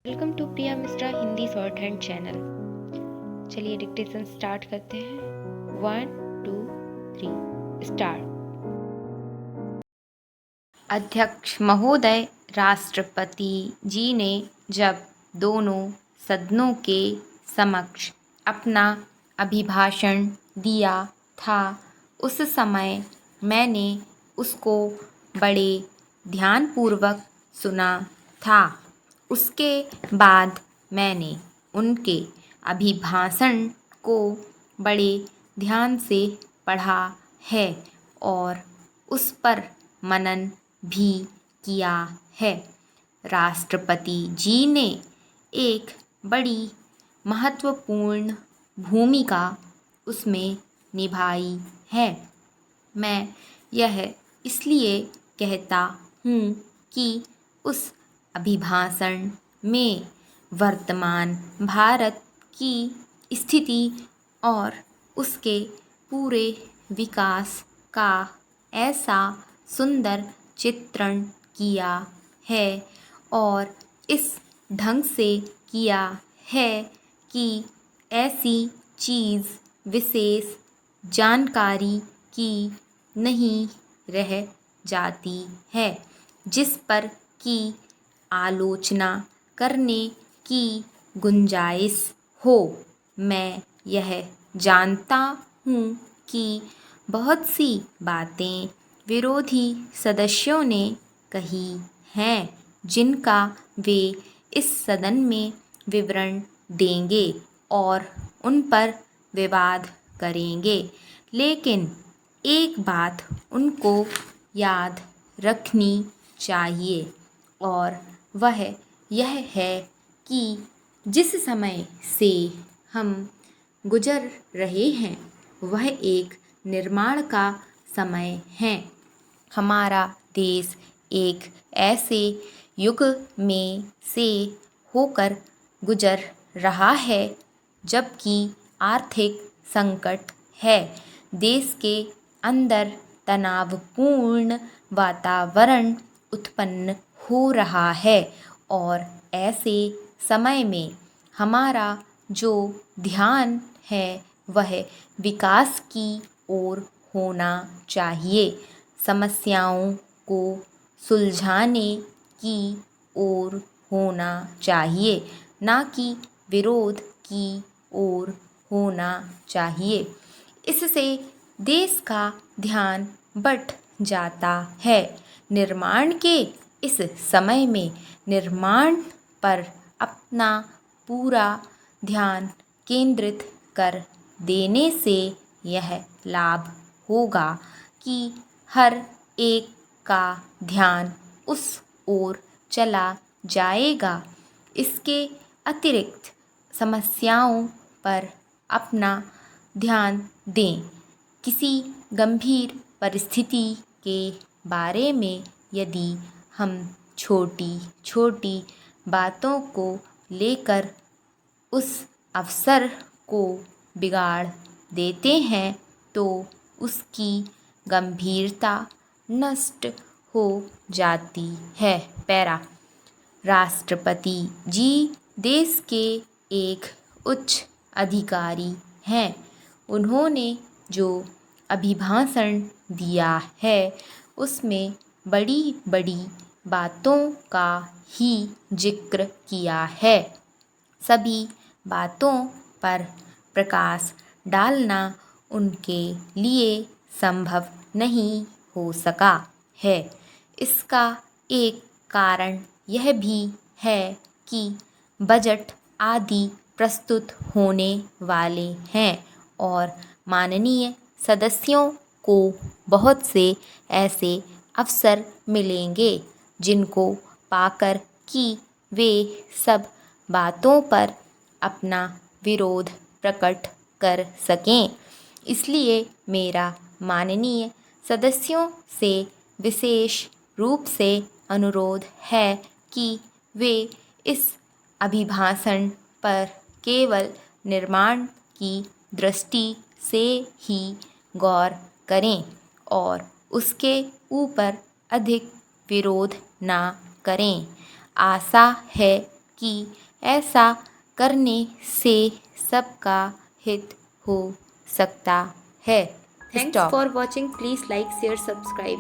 Welcome to Priya Mishra Hindi shorthand channel. चलिए dictation start करते हैं। 1 2 3 स्टार्ट। अध्यक्ष महोदय, राष्ट्रपति जी ने जब दोनों सदनों के समक्ष अपना अभिभाषण दिया था, उस समय मैंने उसको बड़े ध्यानपूर्वक सुना था। उसके बाद मैंने उनके अभिभाषण को बड़े ध्यान से पढ़ा है और उस पर मनन भी किया है। राष्ट्रपति जी ने एक बड़ी महत्वपूर्ण भूमिका उसमें निभाई है। मैं यह इसलिए कहता हूँ कि उस अभिभाषण में वर्तमान भारत की स्थिति और उसके पूरे विकास का ऐसा सुंदर चित्रण किया है और इस ढंग से किया है कि ऐसी चीज़ विशेष जानकारी की नहीं रह जाती है जिस पर कि आलोचना करने की गुंजाइश हो। मैं यह जानता हूँ कि बहुत सी बातें विरोधी सदस्यों ने कही हैं जिनका वे इस सदन में विवरण देंगे और उन पर विवाद करेंगे, लेकिन एक बात उनको याद रखनी चाहिए और वह यह है कि जिस समय से हम गुजर रहे हैं वह एक निर्माण का समय है। हमारा देश एक ऐसे युग में से होकर गुजर रहा है जबकि आर्थिक संकट है। देश के अंदर तनावपूर्ण वातावरण उत्पन्न हो रहा है और ऐसे समय में हमारा जो ध्यान है वह विकास की ओर होना चाहिए, समस्याओं को सुलझाने की ओर होना चाहिए, ना कि विरोध की ओर होना चाहिए। इससे देश का ध्यान बट जाता है। निर्माण के इस समय में निर्माण पर अपना पूरा ध्यान केंद्रित कर देने से यह लाभ होगा कि हर एक का ध्यान उस ओर चला जाएगा। इसके अतिरिक्त समस्याओं पर अपना ध्यान दें। किसी गंभीर परिस्थिति के बारे में यदि हम छोटी छोटी बातों को लेकर उस अवसर को बिगाड़ देते हैं तो उसकी गंभीरता नष्ट हो जाती है। पैरा। राष्ट्रपति जी देश के एक उच्च अधिकारी हैं। उन्होंने जो अभिभाषण दिया है उसमें बड़ी बड़ी बातों का ही जिक्र किया है। सभी बातों पर प्रकाश डालना उनके लिए संभव नहीं हो सका है। इसका एक कारण यह भी है कि बजट आदि प्रस्तुत होने वाले हैं और माननीय सदस्यों को बहुत से ऐसे अवसर मिलेंगे जिनको पाकर कि वे सब बातों पर अपना विरोध प्रकट कर सकें। इसलिए मेरा माननीय सदस्यों से विशेष रूप से अनुरोध है कि वे इस अभिभाषण पर केवल निर्माण की दृष्टि से ही गौर करें और उसके ऊपर अधिक विरोध ना करें। आशा है कि ऐसा करने से सबका हित हो सकता है। Thanks for watching. Please like, share, subscribe.